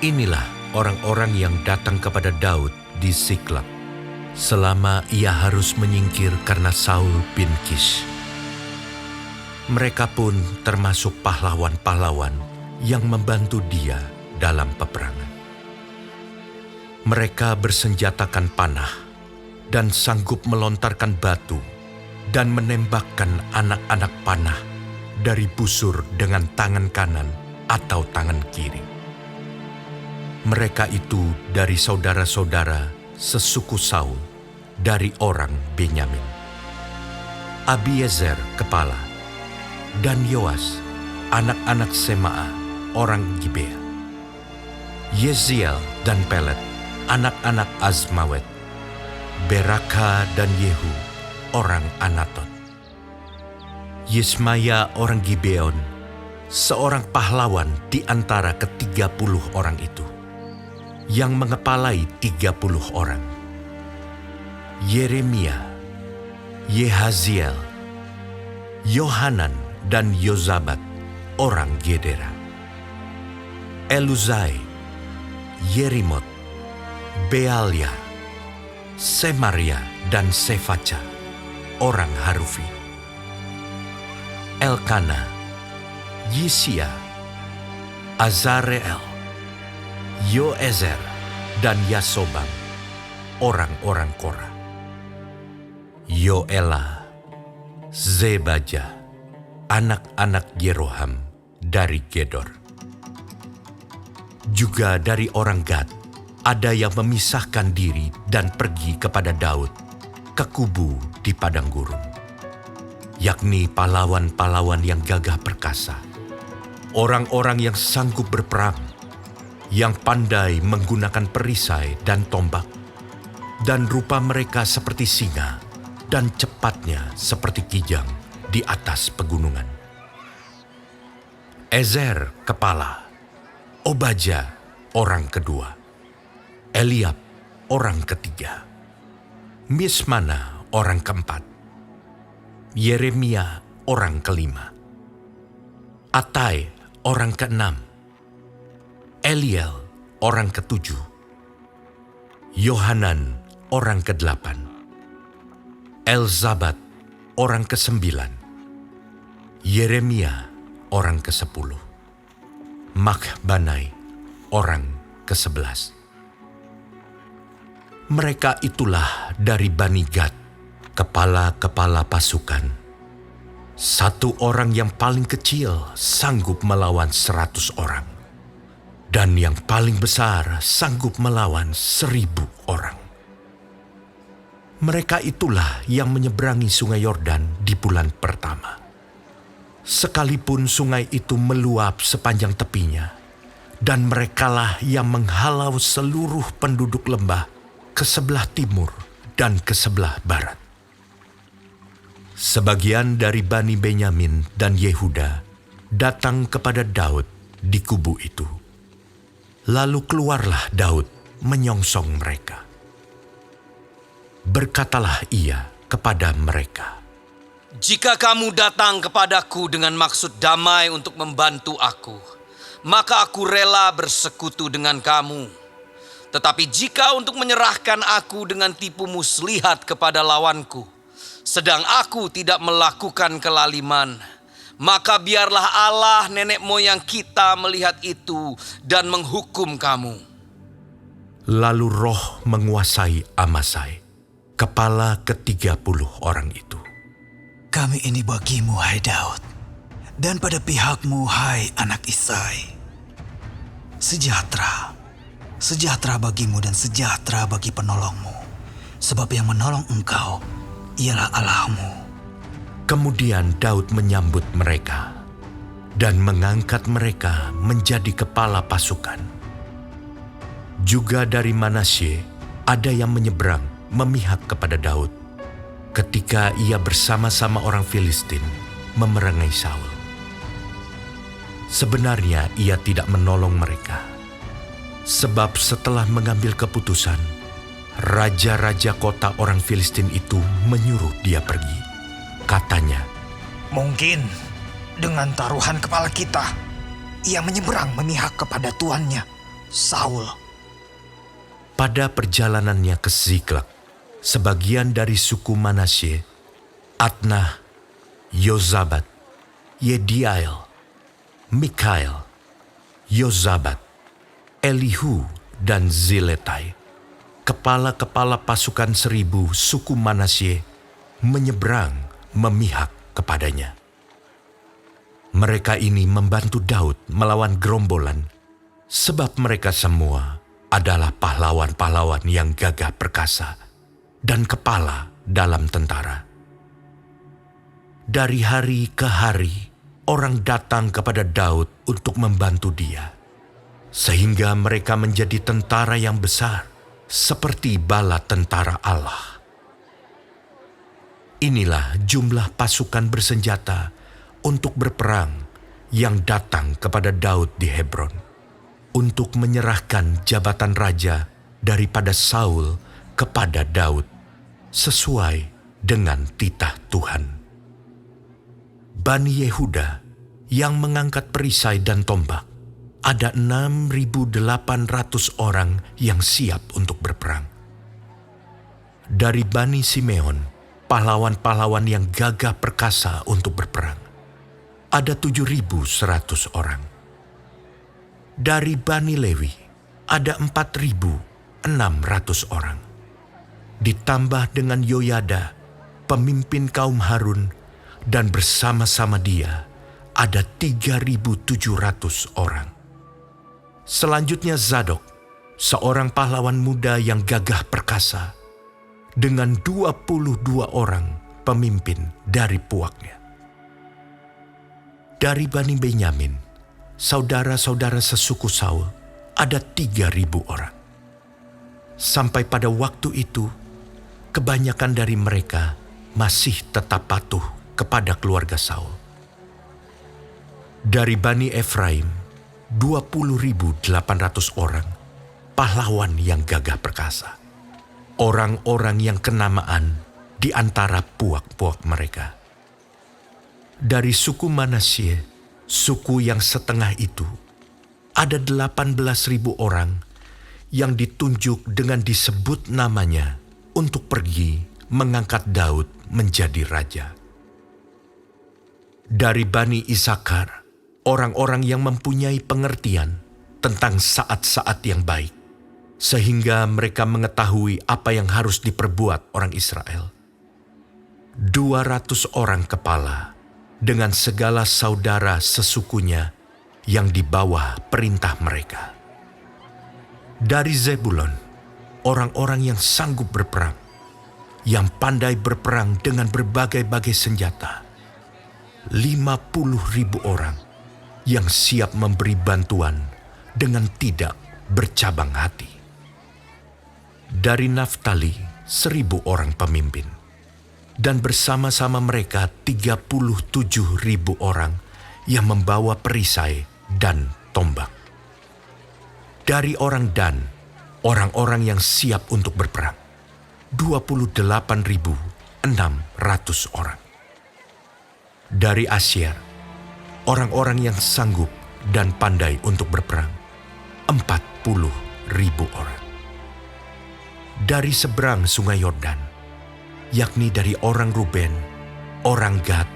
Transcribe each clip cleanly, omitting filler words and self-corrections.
Inilah orang-orang yang datang kepada Daud di Siklag, selama ia harus menyingkir karena Saul bin Kish. Mereka pun termasuk pahlawan-pahlawan yang membantu dia dalam peperangan. Mereka bersenjatakan panah dan sanggup melontarkan batu dan menembakkan anak-anak panah dari busur dengan tangan kanan atau tangan kiri. Mereka itu dari saudara-saudara sesuku Saul dari orang Benyamin. Abiezer kepala, dan Yoas, anak-anak Sema'a, orang Gibea. Yeziel dan Pelet, anak-anak Azmawet. Beraka dan Yehu, orang Anatot. Yismaya orang Gibeon, seorang pahlawan di antara ke-30 orang itu, yang mengepalai 30 orang. Yeremia, Yehaziel, Yohanan dan Yozabat, orang Gedera. Eluzai, Yerimot, Bealia, Semaria dan Sefaca, orang Harufi. Elkana, Yisia, Azareel, Yoezer dan Yasobam, orang-orang Korah. Yoela, Zebaja, anak-anak Yeroham dari Gedor. Juga dari orang Gad, ada yang memisahkan diri dan pergi kepada Daud ke kubu di padang gurun, yakni pahlawan-pahlawan yang gagah perkasa, orang-orang yang sanggup berperang, yang pandai menggunakan perisai dan tombak, dan rupa mereka seperti singa dan cepatnya seperti kijang di atas pegunungan. Ezer kepala, Obaja orang kedua, Eliab orang ketiga, Mismana orang keempat, Yeremia orang kelima, Atai orang keenam, Eliel orang ketujuh, Yohanan orang kedelapan, Elzabat orang kesembilan, Yeremia orang kesepuluh, Makbanai orang ke-11. Mereka itulah dari Bani Gad, kepala-kepala pasukan. Satu orang yang paling kecil sanggup melawan 100 orang, dan yang paling besar sanggup melawan 1000 orang. Mereka itulah yang menyeberangi sungai Yordan di bulan pertama. Sekalipun sungai itu meluap sepanjang tepinya, dan merekalah yang menghalau seluruh penduduk lembah ke sebelah timur dan ke sebelah barat. Sebagian dari Bani Benyamin dan Yehuda datang kepada Daud di kubu itu. Lalu keluarlah Daud menyongsong mereka. Berkatalah ia kepada mereka, "Jika kamu datang kepadaku dengan maksud damai untuk membantu aku, maka aku rela bersekutu dengan kamu. Tetapi jika untuk menyerahkan aku dengan tipu muslihat kepada lawanku, sedang aku tidak melakukan kelaliman, maka biarlah Allah nenek moyang kita melihat itu dan menghukum kamu." Lalu roh menguasai Amasai, kepala ke-30 orang itu. "Kami ini bagimu, hai Daud, dan pada pihakmu, hai anak Isai. Sejahtera bagimu dan sejahtera bagi penolongmu, sebab yang menolong engkau ialah Allahmu." Kemudian Daud menyambut mereka dan mengangkat mereka menjadi kepala pasukan. Juga dari Manasye ada yang menyeberang memihak kepada Daud ketika ia bersama-sama orang Filistin memerangi Saul. Sebenarnya ia tidak menolong mereka, sebab setelah mengambil keputusan, raja-raja kota orang Filistin itu menyuruh dia pergi. Katanya, "Mungkin dengan taruhan kepala kita, ia menyeberang memihak kepada tuannya Saul. Pada perjalanannya ke Ziklag, sebagian dari suku Manasye, Adnah, Yozabat, Yediael, Mikael, Yozabat, Elihu, dan Ziletai, kepala-kepala pasukan 1.000 suku Manasye, menyeberang memihak kepadanya. Mereka ini membantu Daud melawan gerombolan, sebab mereka semua adalah pahlawan-pahlawan yang gagah perkasa dan kepala dalam tentara. Dari hari ke hari, orang datang kepada Daud untuk membantu dia, sehingga mereka menjadi tentara yang besar, seperti bala tentara Allah. Inilah jumlah pasukan bersenjata untuk berperang yang datang kepada Daud di Hebron, untuk menyerahkan jabatan raja daripada Saul kepada Daud, sesuai dengan titah Tuhan. Bani Yehuda yang mengangkat perisai dan tombak, ada 6.800 orang yang siap untuk berperang. Dari Bani Simeon, pahlawan-pahlawan yang gagah perkasa untuk berperang, ada 7.100 orang. Dari Bani Lewi, ada 4.600 orang. Ditambah dengan Yoyada, pemimpin kaum Harun, dan bersama-sama dia ada 3.700 orang. Selanjutnya Zadok, seorang pahlawan muda yang gagah perkasa, dengan 22 orang pemimpin dari puaknya. Dari Bani Benyamin, saudara-saudara sesuku Saul, ada 3.000 orang. Sampai pada waktu itu, kebanyakan dari mereka masih tetap patuh kepada keluarga Saul. Dari Bani Efraim, 20.800 orang, pahlawan yang gagah perkasa. Orang-orang yang kenamaan di antara puak-puak mereka. Dari suku Manasye, suku yang setengah itu, ada 18.000 orang yang ditunjuk dengan disebut namanya untuk pergi mengangkat Daud menjadi raja. Dari Bani Isakar, orang-orang yang mempunyai pengertian tentang saat-saat yang baik, sehingga mereka mengetahui apa yang harus diperbuat orang Israel. 200 orang kepala dengan segala saudara sesukunya yang di bawah perintah mereka. Dari Zebulon, orang-orang yang sanggup berperang, yang pandai berperang dengan berbagai-bagai senjata, 50.000 orang yang siap memberi bantuan dengan tidak bercabang hati. Dari Naftali, 1.000 orang pemimpin, dan bersama-sama mereka 37.000 orang yang membawa perisai dan tombak. Dari orang Dan, orang-orang yang siap untuk berperang, 28.600 orang. Dari Asyer, orang-orang yang sanggup dan pandai untuk berperang, 40.000 orang. Dari seberang sungai Yordan, yakni dari orang Ruben, orang Gad,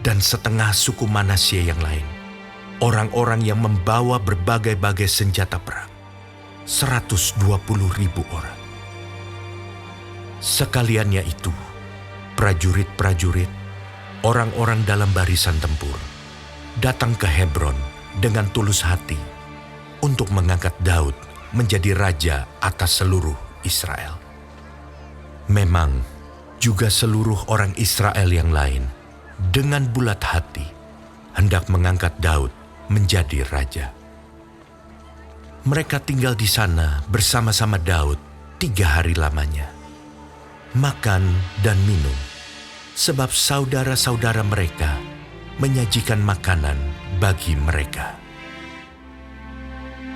dan setengah suku Manasye yang lain, orang-orang yang membawa berbagai-bagai senjata perang, 120.000 orang. Sekaliannya itu, prajurit-prajurit, orang-orang dalam barisan tempur, datang ke Hebron dengan tulus hati untuk mengangkat Daud menjadi raja atas seluruh Israel. Memang juga seluruh orang Israel yang lain dengan bulat hati hendak mengangkat Daud menjadi raja. Mereka tinggal di sana bersama-sama Daud 3 hari lamanya, makan dan minum, sebab saudara-saudara mereka menyajikan makanan bagi mereka.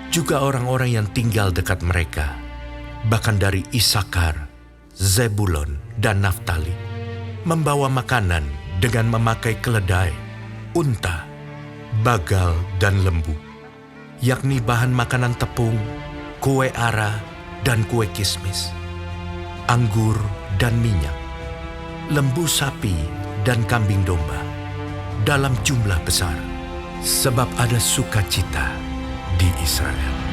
Juga orang-orang yang tinggal dekat mereka, bahkan dari Isakar, Zebulon, dan Naftali, membawa makanan dengan memakai keledai, unta, bagal, dan lembu, yakni bahan makanan tepung, kue ara, dan kue kismis, anggur dan minyak, lembu sapi dan kambing domba, dalam jumlah besar, sebab ada sukacita di Israel.